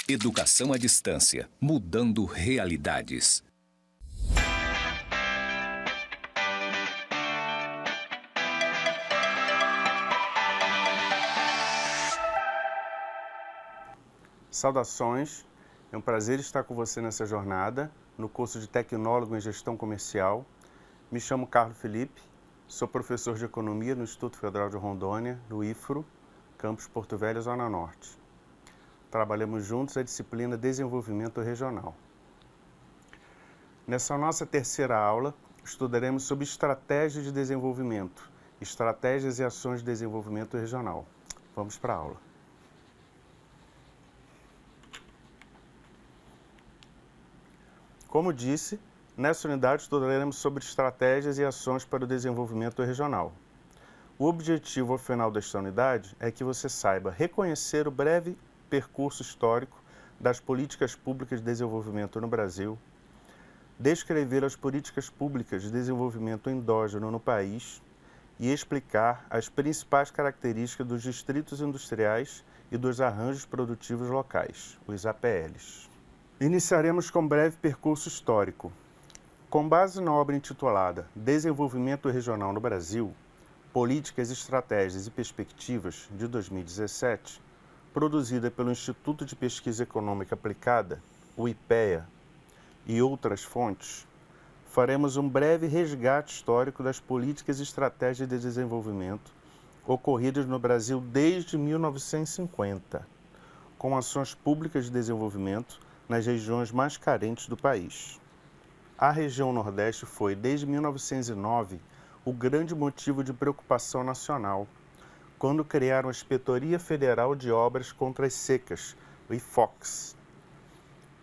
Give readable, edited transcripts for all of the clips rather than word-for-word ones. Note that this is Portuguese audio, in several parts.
Educação à distância, mudando realidades. Saudações, é um prazer estar com você nessa jornada, no curso de Tecnólogo em Gestão Comercial. Me chamo Carlos Felipe, sou professor de Economia no Instituto Federal de Rondônia, no IFRO, campus Porto Velho, Zona Norte. Trabalhamos juntos a disciplina Desenvolvimento Regional. Nessa nossa terceira aula, estudaremos sobre estratégias de desenvolvimento, estratégias e ações de desenvolvimento regional. Vamos para a aula. Como disse, nessa unidade estudaremos sobre estratégias e ações para o desenvolvimento regional. O objetivo ao final desta unidade é que você saiba reconhecer o breve percurso histórico das políticas públicas de desenvolvimento no Brasil, descrever as políticas públicas de desenvolvimento endógeno no país e explicar as principais características dos distritos industriais e dos arranjos produtivos locais, os APLs. Iniciaremos com um breve percurso histórico. Com base na obra intitulada Desenvolvimento Regional no Brasil, Políticas, Estratégias e Perspectivas, de 2017, produzida pelo Instituto de Pesquisa Econômica Aplicada, o IPEA, e outras fontes, faremos um breve resgate histórico das políticas e estratégias de desenvolvimento ocorridas no Brasil desde 1950, com ações públicas de desenvolvimento nas regiões mais carentes do país. A região Nordeste foi, desde 1909, o grande motivo de preocupação nacional, quando criaram a Inspetoria Federal de Obras contra as Secas, o IFOX.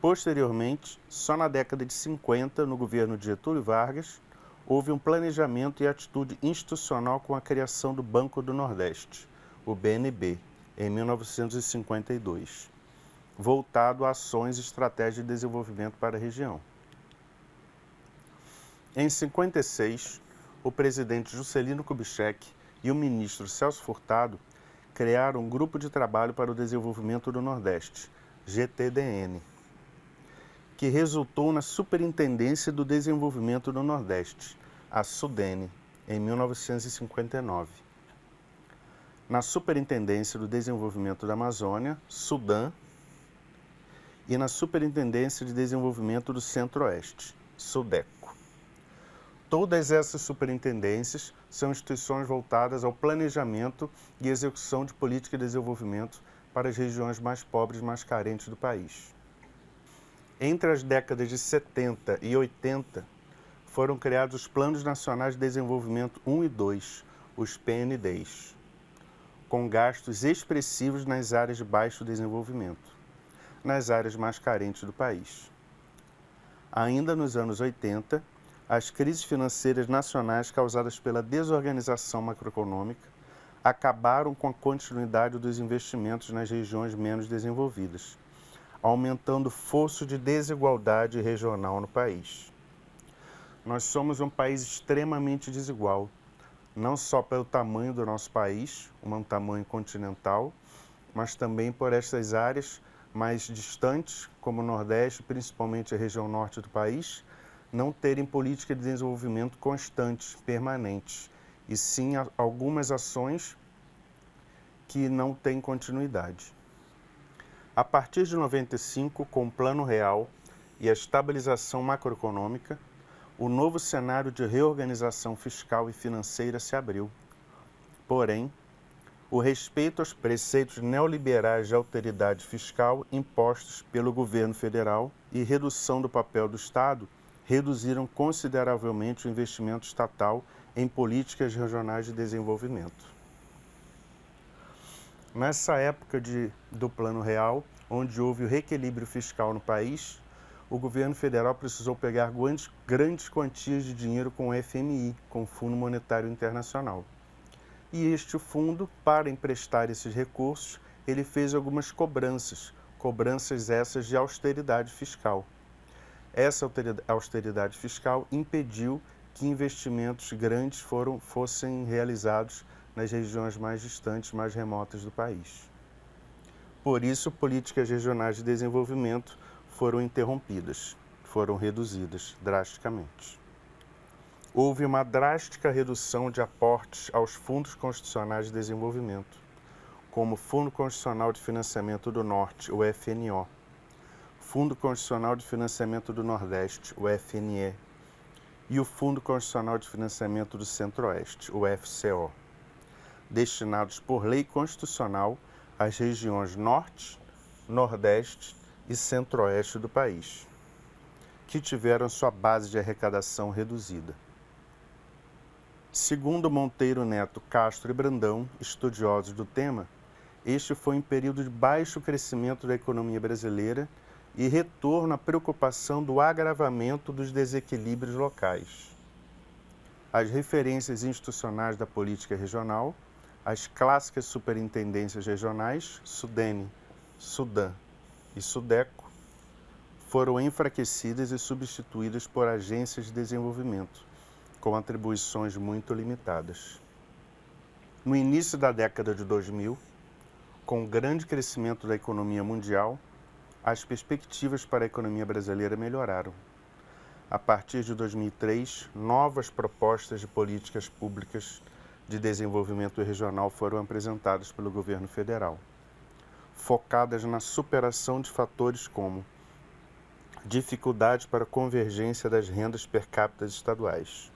Posteriormente, só na década de 50, no governo de Getúlio Vargas, houve um planejamento e atitude institucional com a criação do Banco do Nordeste, o BNB, em 1952. Voltado a ações e estratégias de desenvolvimento para a região. Em 56, o presidente Juscelino Kubitschek e o ministro Celso Furtado criaram um grupo de trabalho para o desenvolvimento do Nordeste, GTDN, que resultou na Superintendência do Desenvolvimento do Nordeste, a SUDENE, em 1959. Na Superintendência do Desenvolvimento da Amazônia, SUDAM, e na Superintendência de Desenvolvimento do Centro-Oeste, SUDECO. Todas essas superintendências são instituições voltadas ao planejamento e execução de política de desenvolvimento para as regiões mais pobres e mais carentes do país. Entre as décadas de 70 e 80, foram criados os Planos Nacionais de Desenvolvimento 1 e 2, os PNDs, com gastos expressivos nas áreas de baixo desenvolvimento, nas áreas mais carentes do país. Ainda nos anos 80, as crises financeiras nacionais causadas pela desorganização macroeconômica acabaram com a continuidade dos investimentos nas regiões menos desenvolvidas, aumentando o fosso de desigualdade regional no país. Nós somos um país extremamente desigual, não só pelo tamanho do nosso país, um tamanho continental, mas também por essas áreas mais distantes, como o Nordeste, principalmente a região norte do país, não terem política de desenvolvimento constantes, permanentes, e sim algumas ações que não têm continuidade. A partir de 95, com o Plano Real e a estabilização macroeconômica, o novo cenário de reorganização fiscal e financeira se abriu. Porém, o respeito aos preceitos neoliberais de austeridade fiscal impostos pelo governo federal e redução do papel do Estado reduziram consideravelmente o investimento estatal em políticas regionais de desenvolvimento. Nessa época do Plano Real, onde houve o reequilíbrio fiscal no país, o governo federal precisou pegar grandes quantias de dinheiro com o FMI, com o Fundo Monetário Internacional. E este fundo, para emprestar esses recursos, ele fez algumas cobranças essas de austeridade fiscal. Essa austeridade fiscal impediu que investimentos grandes fossem realizados nas regiões mais distantes, mais remotas do país. Por isso, políticas regionais de desenvolvimento foram interrompidas, foram reduzidas drasticamente. Houve uma drástica redução de aportes aos fundos constitucionais de desenvolvimento, como o Fundo Constitucional de Financiamento do Norte, o FNO, Fundo Constitucional de Financiamento do Nordeste, o FNE, e o Fundo Constitucional de Financiamento do Centro-Oeste, o FCO, destinados por lei constitucional às regiões Norte, Nordeste e Centro-Oeste do país, que tiveram sua base de arrecadação reduzida. Segundo Monteiro Neto Castro e Brandão, estudiosos do tema, este foi um período de baixo crescimento da economia brasileira e retorno à preocupação do agravamento dos desequilíbrios locais. As referências institucionais da política regional, as clássicas superintendências regionais, Sudene, Sudan e Sudeco, foram enfraquecidas e substituídas por agências de desenvolvimento, com atribuições muito limitadas. No início da década de 2000, com o grande crescimento da economia mundial, as perspectivas para a economia brasileira melhoraram. A partir de 2003, novas propostas de políticas públicas de desenvolvimento regional foram apresentadas pelo governo federal, focadas na superação de fatores como dificuldade para a convergência das rendas per capita estaduais,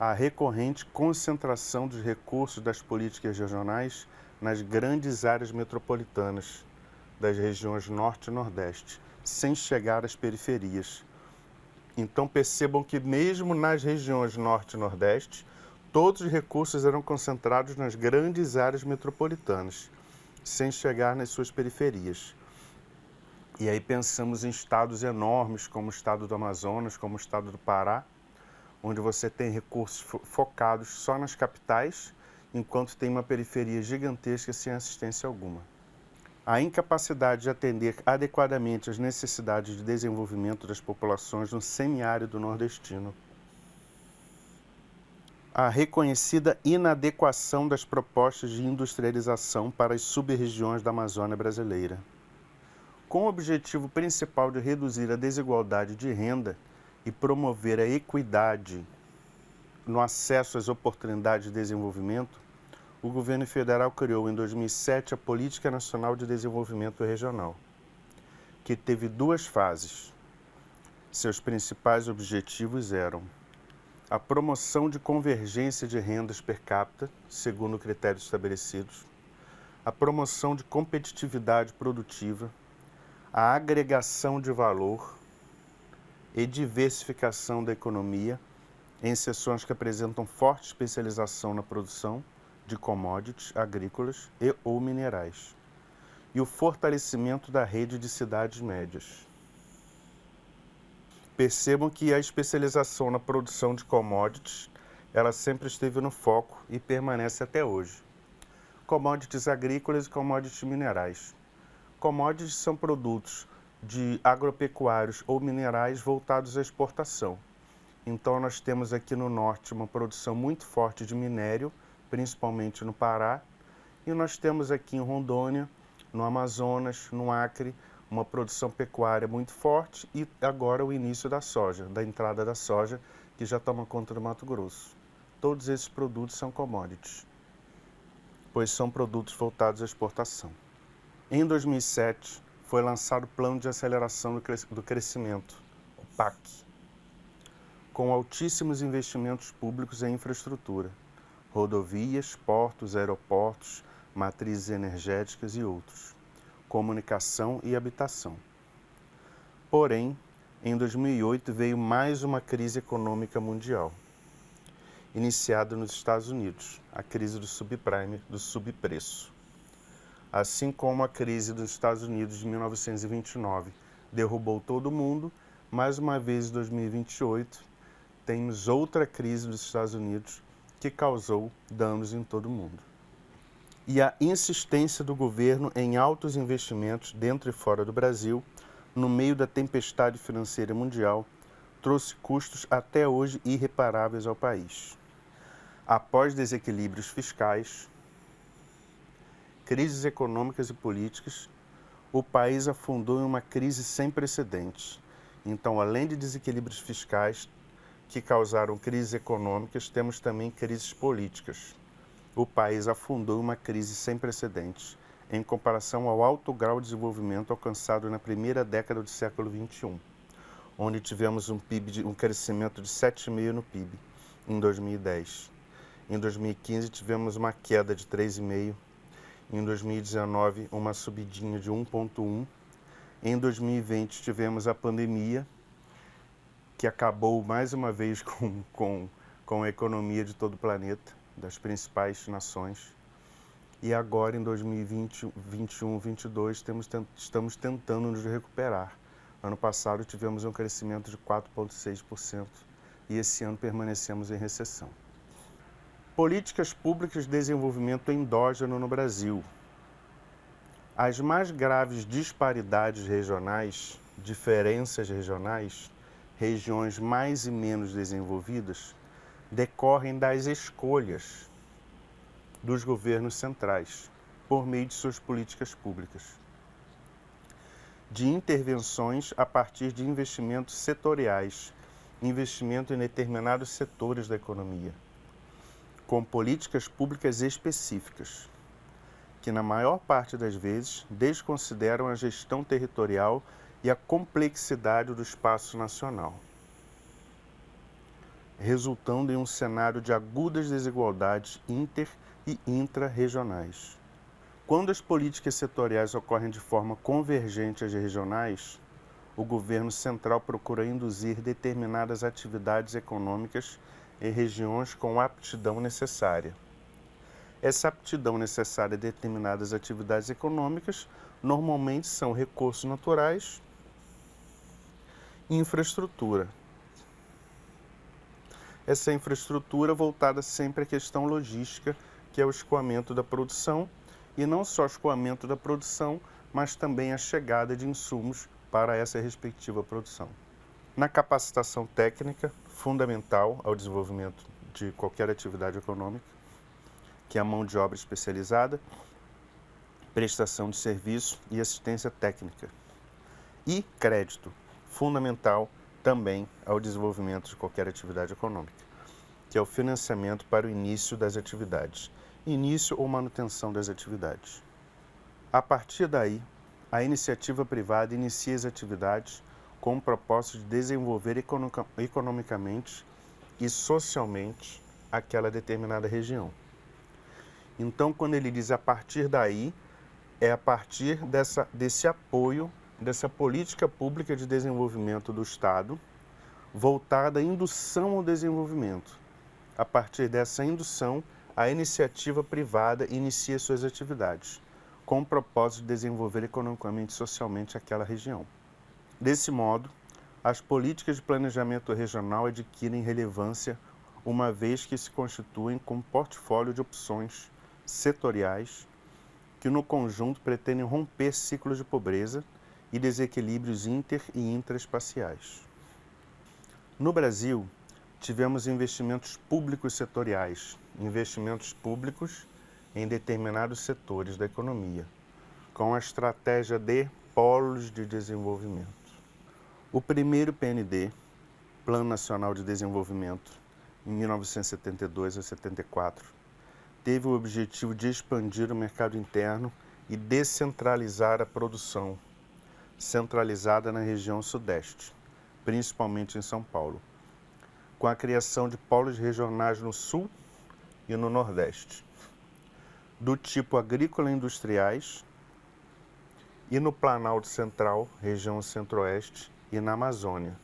a recorrente concentração dos recursos das políticas regionais nas grandes áreas metropolitanas das regiões Norte e Nordeste, sem chegar às periferias. Então percebam que mesmo nas regiões Norte e Nordeste, todos os recursos eram concentrados nas grandes áreas metropolitanas, sem chegar nas suas periferias. E aí pensamos em estados enormes, como o estado do Amazonas, como o estado do Pará, onde você tem recursos focados só nas capitais, enquanto tem uma periferia gigantesca sem assistência alguma. A incapacidade de atender adequadamente às necessidades de desenvolvimento das populações no semiárido nordestino. A reconhecida inadequação das propostas de industrialização para as sub-regiões da Amazônia brasileira. Com o objetivo principal de reduzir a desigualdade de renda e promover a equidade no acesso às oportunidades de desenvolvimento, o governo federal criou em 2007 a Política Nacional de Desenvolvimento Regional, que teve duas fases. Seus principais objetivos eram a promoção de convergência de rendas per capita, segundo critérios estabelecidos, a promoção de competitividade produtiva, a agregação de valor e diversificação da economia em seções que apresentam forte especialização na produção de commodities agrícolas e ou minerais, e o fortalecimento da rede de cidades médias. Percebam que a especialização na produção de commodities, ela sempre esteve no foco e permanece até hoje. Commodities agrícolas e commodities minerais. Commodities são produtos de agropecuários ou minerais voltados à exportação. Então nós temos aqui no norte uma produção muito forte de minério, principalmente no Pará, e nós temos aqui em Rondônia, no Amazonas, no Acre, uma produção pecuária muito forte e agora o início da soja, da entrada da soja, que já toma conta do Mato Grosso. Todos esses produtos são commodities, pois são produtos voltados à exportação. Em 2007, foi lançado o Plano de Aceleração do Crescimento, o PAC, com altíssimos investimentos públicos em infraestrutura, rodovias, portos, aeroportos, matrizes energéticas e outros, comunicação e habitação. Porém, em 2008 veio mais uma crise econômica mundial, iniciada nos Estados Unidos, a crise do subprime, do subpreço. Assim como a crise dos Estados Unidos de 1929 derrubou todo mundo, mais uma vez em 2028 temos outra crise dos Estados Unidos que causou danos em todo o mundo. E a insistência do governo em altos investimentos dentro e fora do Brasil, no meio da tempestade financeira mundial, trouxe custos até hoje irreparáveis ao país. Após desequilíbrios fiscais, crises econômicas e políticas, o país afundou em uma crise sem precedentes. Então, além de desequilíbrios fiscais que causaram crises econômicas, temos também crises políticas. O país afundou em uma crise sem precedentes, em comparação ao alto grau de desenvolvimento alcançado na primeira década do século XXI, onde tivemos um crescimento de 7,5% no PIB em 2010. Em 2015 tivemos uma queda de 3,5%, em 2019 uma subidinha de 1,1%, em 2020 tivemos a pandemia, que acabou mais uma vez com a economia de todo o planeta, das principais nações. E agora, em 2020, 2021, 2022, estamos tentando nos recuperar. Ano passado tivemos um crescimento de 4,6% e esse ano permanecemos em recessão. Políticas públicas de desenvolvimento endógeno no Brasil. As mais graves disparidades regionais, diferenças regionais, regiões mais e menos desenvolvidas, decorrem das escolhas dos governos centrais, por meio de suas políticas públicas, de intervenções a partir de investimentos setoriais, investimento em determinados setores da economia, com políticas públicas específicas, que na maior parte das vezes desconsideram a gestão territorial e a complexidade do espaço nacional, resultando em um cenário de agudas desigualdades inter- e intra-regionais. Quando as políticas setoriais ocorrem de forma convergente às regionais, o governo central procura induzir determinadas atividades econômicas em regiões com a aptidão necessária. Essa aptidão necessária a determinadas atividades econômicas normalmente são recursos naturais e infraestrutura. Essa infraestrutura voltada sempre à questão logística, que é o escoamento da produção, e não só o escoamento da produção, mas também a chegada de insumos para essa respectiva produção. Na capacitação técnica, fundamental ao desenvolvimento de qualquer atividade econômica, que é a mão de obra especializada, prestação de serviço e assistência técnica. E crédito, fundamental também ao desenvolvimento de qualquer atividade econômica, que é o financiamento para o início das atividades, início ou manutenção das atividades. A partir daí, a iniciativa privada inicia as atividades com o propósito de desenvolver economicamente e socialmente aquela determinada região. Então, quando ele diz a partir daí, é a partir desse apoio, dessa política pública de desenvolvimento do Estado, voltada à indução ao desenvolvimento. A partir dessa indução, a iniciativa privada inicia suas atividades, com o propósito de desenvolver economicamente e socialmente aquela região. Desse modo, as políticas de planejamento regional adquirem relevância uma vez que se constituem como portfólio de opções setoriais que no conjunto pretendem romper ciclos de pobreza e desequilíbrios inter- e intraespaciais. No Brasil, tivemos investimentos públicos setoriais, investimentos públicos em determinados setores da economia, com a estratégia de polos de desenvolvimento. O primeiro PND, Plano Nacional de Desenvolvimento, em 1972 a 74, teve o objetivo de expandir o mercado interno e descentralizar a produção, centralizada na região sudeste, principalmente em São Paulo, com a criação de polos regionais no sul e no nordeste, do tipo agrícola industriais, e no Planalto Central, região centro-oeste, e na Amazônia,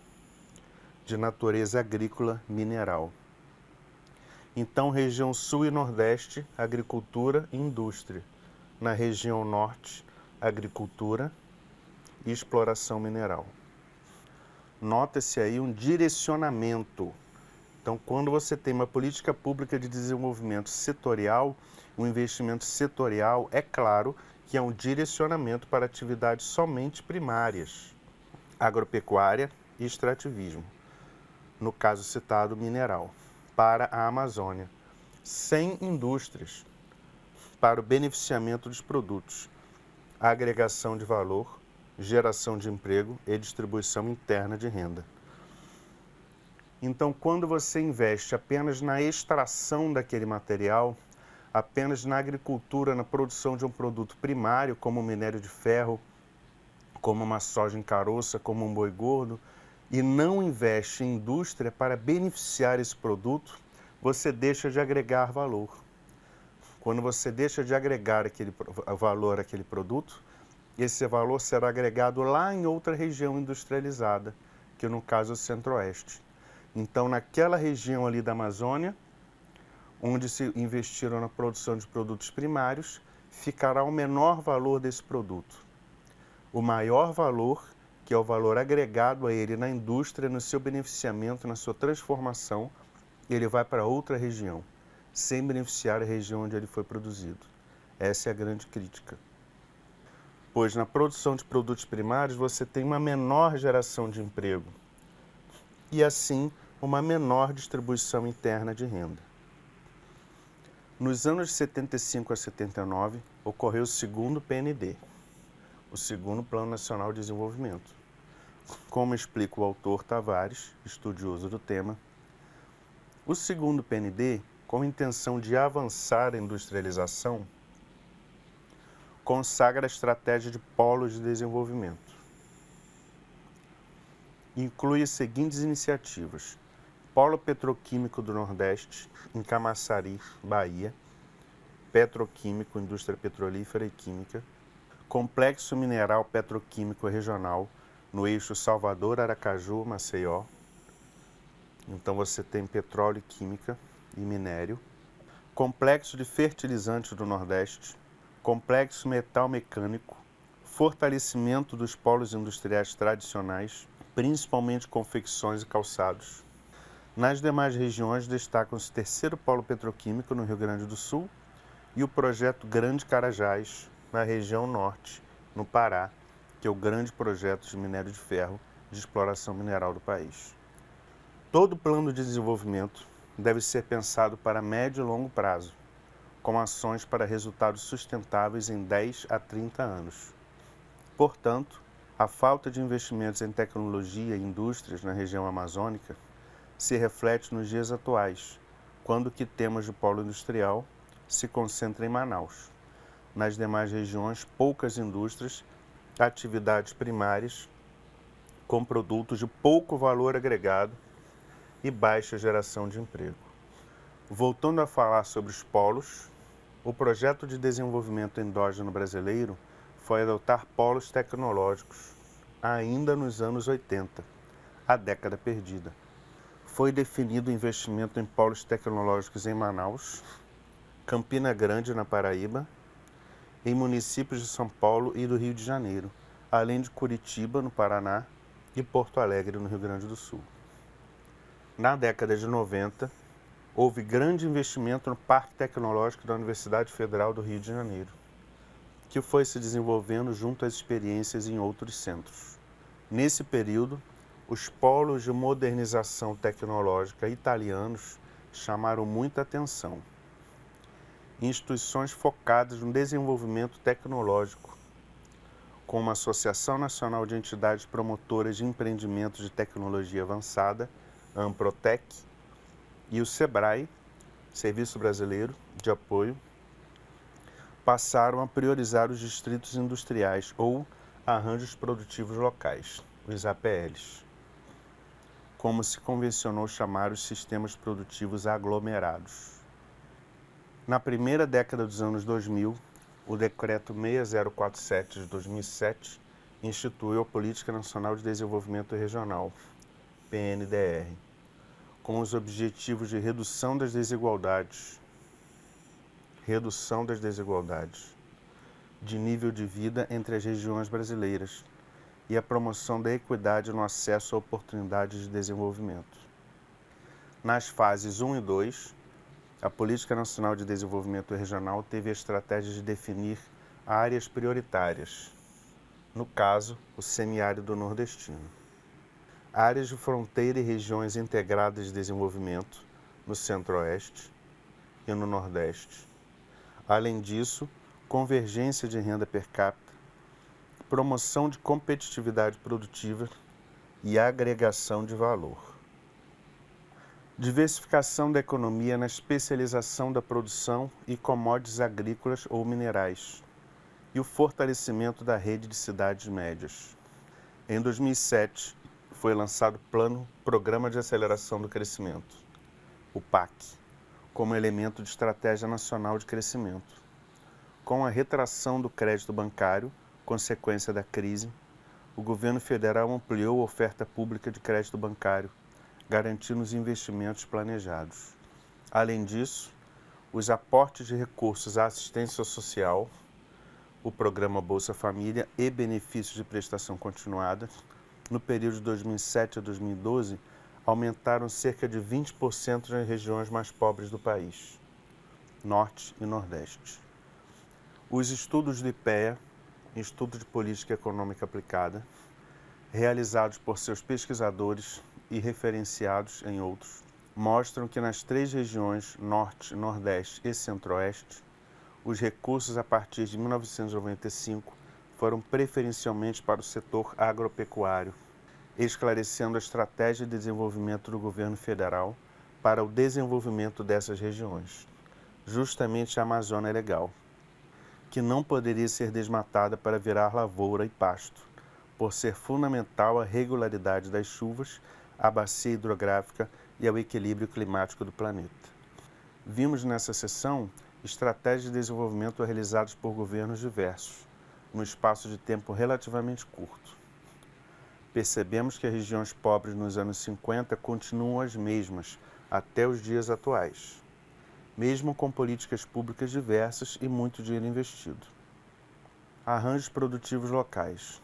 de natureza agrícola mineral. Então, região sul e nordeste, agricultura e indústria. Na região norte, agricultura e exploração mineral. Nota-se aí um direcionamento. Então, quando você tem uma política pública de desenvolvimento setorial, um investimento setorial, é claro que é um direcionamento para atividades somente primárias, agropecuária e extrativismo, no caso citado mineral, para a Amazônia, sem indústrias, para o beneficiamento dos produtos, agregação de valor, geração de emprego e distribuição interna de renda. Então, quando você investe apenas na extração daquele material, apenas na agricultura, na produção de um produto primário, como o minério de ferro, como uma soja em caroça, como um boi gordo, e não investe em indústria para beneficiar esse produto, você deixa de agregar valor. Quando você deixa de agregar aquele valor àquele produto, esse valor será agregado lá em outra região industrializada, que no caso é o Centro-Oeste. Então, naquela região ali da Amazônia, onde se investiram na produção de produtos primários, ficará o menor valor desse produto. O maior valor, que é o valor agregado a ele na indústria, no seu beneficiamento, na sua transformação, ele vai para outra região, sem beneficiar a região onde ele foi produzido. Essa é a grande crítica. Pois na produção de produtos primários você tem uma menor geração de emprego e, assim, uma menor distribuição interna de renda. Nos anos de 75 a 79, ocorreu o segundo PND, o segundo Plano Nacional de Desenvolvimento. Como explica o autor Tavares, estudioso do tema, o segundo PND, com a intenção de avançar a industrialização, consagra a estratégia de polos de desenvolvimento. Inclui as seguintes iniciativas: Polo Petroquímico do Nordeste, em Camaçari, Bahia, Petroquímico, Indústria Petrolífera e Química, Complexo Mineral Petroquímico Regional, no eixo Salvador, Aracaju, Então você tem petróleo, química e minério. Complexo de Fertilizantes do Nordeste, Complexo Metal Mecânico, fortalecimento dos polos industriais tradicionais, principalmente confecções e calçados. Nas demais regiões destacam-se o terceiro polo petroquímico no Rio Grande do Sul e o projeto Grande Carajás, na região norte, no Pará, que é o grande projeto de minério de ferro de exploração mineral do país. Todo plano de desenvolvimento deve ser pensado para médio e longo prazo, com ações para resultados sustentáveis em 10 a 30 anos. Portanto, a falta de investimentos em tecnologia e indústrias na região amazônica se reflete nos dias atuais, quando o que temos de polo industrial se concentra em Manaus. Nas demais regiões, poucas indústrias, atividades primárias, com produtos de pouco valor agregado e baixa geração de emprego. Voltando a falar sobre os polos, o projeto de desenvolvimento endógeno brasileiro foi adotar polos tecnológicos ainda nos anos 80, a década perdida. Foi definido o investimento em polos tecnológicos em Manaus, Campina Grande, na Paraíba, em municípios de São Paulo e do Rio de Janeiro, além de Curitiba, no Paraná, e Porto Alegre, no Rio Grande do Sul. Na década de 90, houve grande investimento no Parque Tecnológico da Universidade Federal do Rio de Janeiro, que foi se desenvolvendo junto às experiências em outros centros. Nesse período, os polos de modernização tecnológica italianos chamaram muita atenção. Instituições focadas no desenvolvimento tecnológico, como a Associação Nacional de Entidades Promotoras de Empreendimentos de Tecnologia Avançada, AMPROTEC, e o SEBRAE, Serviço Brasileiro de Apoio, passaram a priorizar os distritos industriais ou arranjos produtivos locais, os APLs, como se convencionou chamar os sistemas produtivos aglomerados. Na primeira década dos anos 2000, o Decreto 6047 de 2007 instituiu a Política Nacional de Desenvolvimento Regional, PNDR, com os objetivos de redução das desigualdades, de nível de vida entre as regiões brasileiras e a promoção da equidade no acesso a oportunidades de desenvolvimento. Nas fases 1 e 2, a Política Nacional de Desenvolvimento Regional teve a estratégia de definir áreas prioritárias, no caso, o semiárido nordestino. Áreas de fronteira e regiões integradas de desenvolvimento, no Centro-Oeste e no Nordeste. Além disso, convergência de renda per capita, promoção de competitividade produtiva e agregação de valor. Diversificação da economia na especialização da produção e commodities agrícolas ou minerais e o fortalecimento da rede de cidades médias. Em 2007, foi lançado o Programa de Aceleração do Crescimento, o PAC, como elemento de estratégia nacional de crescimento. Com a retração do crédito bancário, consequência da crise, o governo federal ampliou a oferta pública de crédito bancário, garantindo os investimentos planejados. Além disso, os aportes de recursos à assistência social, o programa Bolsa Família e benefícios de prestação continuada, no período de 2007 a 2012, aumentaram cerca de 20% nas regiões mais pobres do país, Norte e Nordeste. Os estudos do IPEA, Instituto de Política Econômica Aplicada, realizados por seus pesquisadores e referenciados em outros, mostram que nas 3 regiões, Norte, Nordeste e Centro-Oeste, os recursos a partir de 1995 foram preferencialmente para o setor agropecuário, esclarecendo a estratégia de desenvolvimento do governo federal para o desenvolvimento dessas regiões, justamente a Amazônia Legal, que não poderia ser desmatada para virar lavoura e pasto, por ser fundamental à regularidade das chuvas, à bacia hidrográfica e ao equilíbrio climático do planeta. Vimos nessa sessão estratégias de desenvolvimento realizadas por governos diversos, num espaço de tempo relativamente curto. Percebemos que as regiões pobres nos anos 50 continuam as mesmas até os dias atuais, mesmo com políticas públicas diversas e muito dinheiro investido. Arranjos produtivos locais.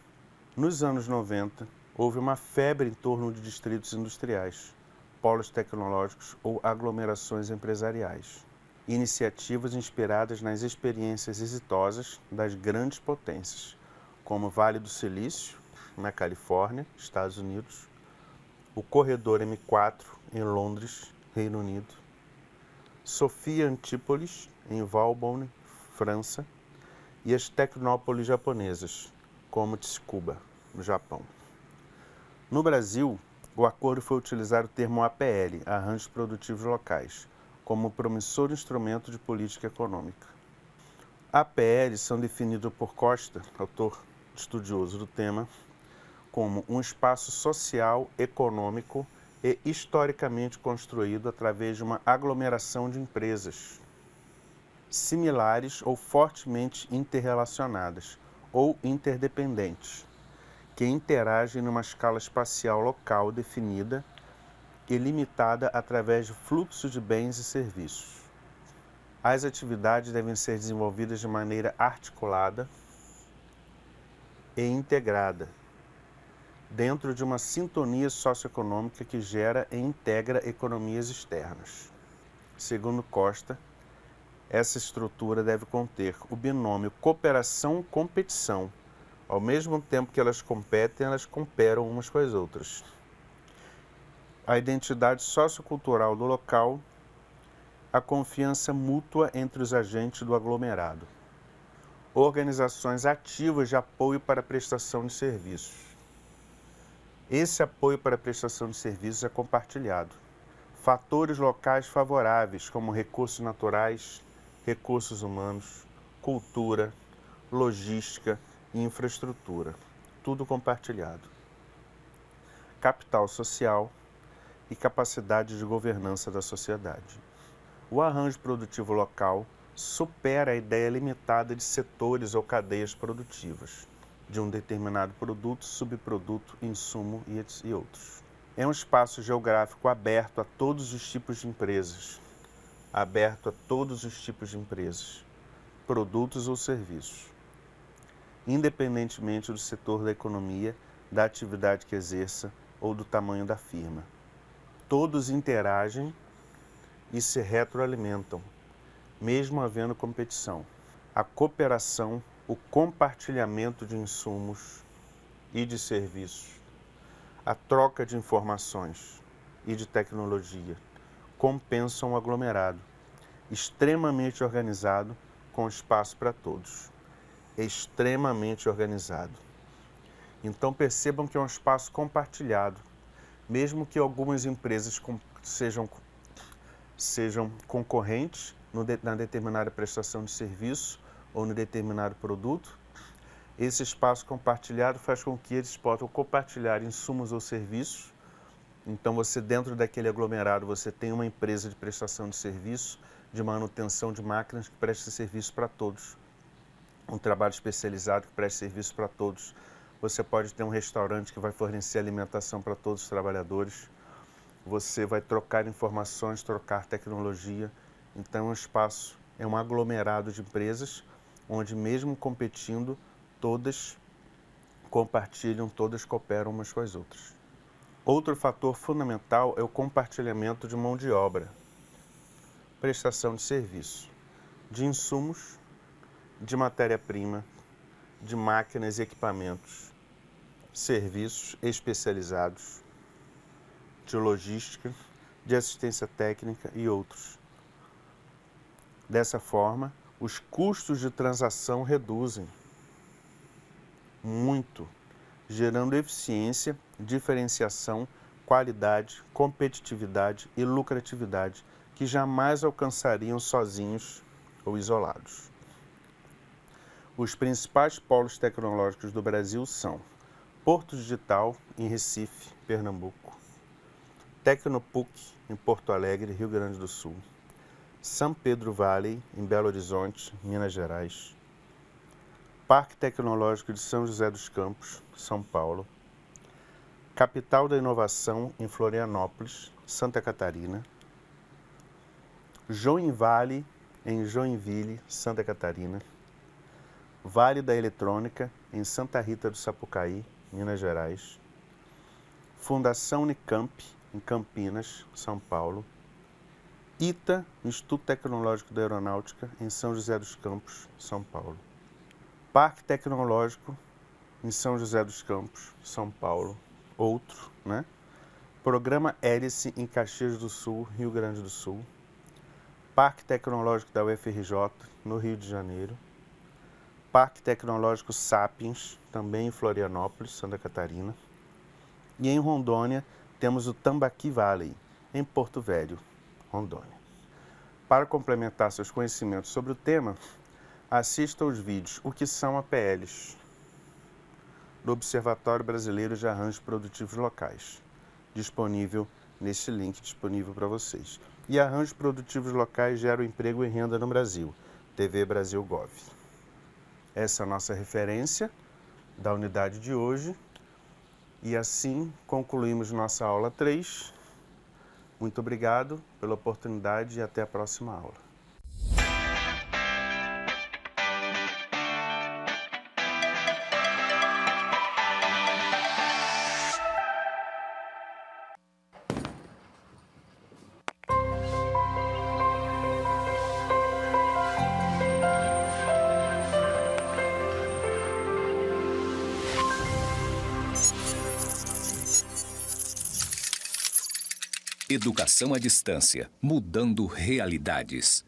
Nos anos 90, houve uma febre em torno de distritos industriais, polos tecnológicos ou aglomerações empresariais. Iniciativas inspiradas nas experiências exitosas das grandes potências, como o Vale do Silício, na Califórnia, Estados Unidos, o Corredor M4, em Londres, Reino Unido, Sofia Antípolis, em Valbonne, França, e as tecnópolis japonesas, como Tsukuba, no Japão. No Brasil, o acordo foi utilizar o termo APL, Arranjos Produtivos Locais, como promissor instrumento de política econômica. APLs são definidos por Costa, autor estudioso do tema, como um espaço social, econômico e historicamente construído através de uma aglomeração de empresas similares ou fortemente interrelacionadas ou interdependentes, que interagem numa escala espacial local definida e limitada através de fluxo de bens e serviços. As atividades devem ser desenvolvidas de maneira articulada e integrada, dentro de uma sintonia socioeconômica que gera e integra economias externas. Segundo Costa, essa estrutura deve conter o binômio cooperação-competição. Ao mesmo tempo que elas competem, elas cooperam umas com as outras. A identidade sociocultural do local, a confiança mútua entre os agentes do aglomerado. Organizações ativas de apoio para a prestação de serviços. Esse apoio para a prestação de serviços é compartilhado. Fatores locais favoráveis, como recursos naturais, recursos humanos, cultura, logística e infraestrutura, tudo compartilhado. Capital social e capacidade de governança da sociedade. O arranjo produtivo local supera a ideia limitada de setores ou cadeias produtivas, de um determinado produto, subproduto, insumo e outros. É um espaço geográfico aberto a todos os tipos de empresas, produtos ou serviços, independentemente do setor da economia, da atividade que exerça ou do tamanho da firma. Todos interagem e se retroalimentam, mesmo havendo competição. A cooperação, o compartilhamento de insumos e de serviços, a troca de informações e de tecnologia compensam o aglomerado, extremamente organizado, com espaço para todos, extremamente organizado. Então percebam que é um espaço compartilhado, mesmo que algumas empresas sejam concorrentes na determinada prestação de serviço ou no determinado produto. Esse espaço compartilhado faz com que eles possam compartilhar insumos ou serviços. Então você, dentro daquele aglomerado, você tem uma empresa de prestação de serviço, de manutenção de máquinas que preste serviço para todos. Um trabalho especializado que preste serviço para todos. Você pode ter um restaurante que vai fornecer alimentação para todos os trabalhadores. Você vai trocar informações, trocar tecnologia. Então o espaço é um aglomerado de empresas, onde mesmo competindo, todas compartilham, todas cooperam umas com as outras. Outro fator fundamental é o compartilhamento de mão de obra, prestação de serviço, de insumos, de matéria-prima, de máquinas e equipamentos, serviços especializados, de logística, de assistência técnica e outros. Dessa forma, os custos de transação reduzem muito, gerando eficiência, diferenciação, qualidade, competitividade e lucratividade que jamais alcançariam sozinhos ou isolados. Os principais polos tecnológicos do Brasil são Porto Digital, em Recife, Pernambuco, Tecnopuc, em Porto Alegre, Rio Grande do Sul, São Pedro Valley, em Belo Horizonte, Minas Gerais, Parque Tecnológico de São José dos Campos, São Paulo, Capital da Inovação, em Florianópolis, Santa Catarina, Joinville, em Joinville, Santa Catarina, Vale da Eletrônica, em Santa Rita do Sapucaí, Minas Gerais, Fundação Unicamp, em Campinas, São Paulo, ITA, Instituto Tecnológico da Aeronáutica, em São José dos Campos, São Paulo, Parque Tecnológico, em São José dos Campos, São Paulo, outro, né? Programa Hélice, em Caxias do Sul, Rio Grande do Sul, Parque Tecnológico da UFRJ, no Rio de Janeiro, Parque Tecnológico Sapiens, também em Florianópolis, Santa Catarina, e em Rondônia temos o Tambaqui Valley, em Porto Velho, Rondônia. Para complementar seus conhecimentos sobre o tema, assista aos vídeos O que são APLs, do Observatório Brasileiro de Arranjos Produtivos Locais, disponível neste link disponível para vocês. E Arranjos Produtivos Locais geram emprego e renda no Brasil, TV Brasil Gov. Essa é a nossa referência da unidade de hoje. E assim concluímos nossa aula 3. Muito obrigado pela oportunidade e até a próxima aula. Educação à distância, mudando realidades.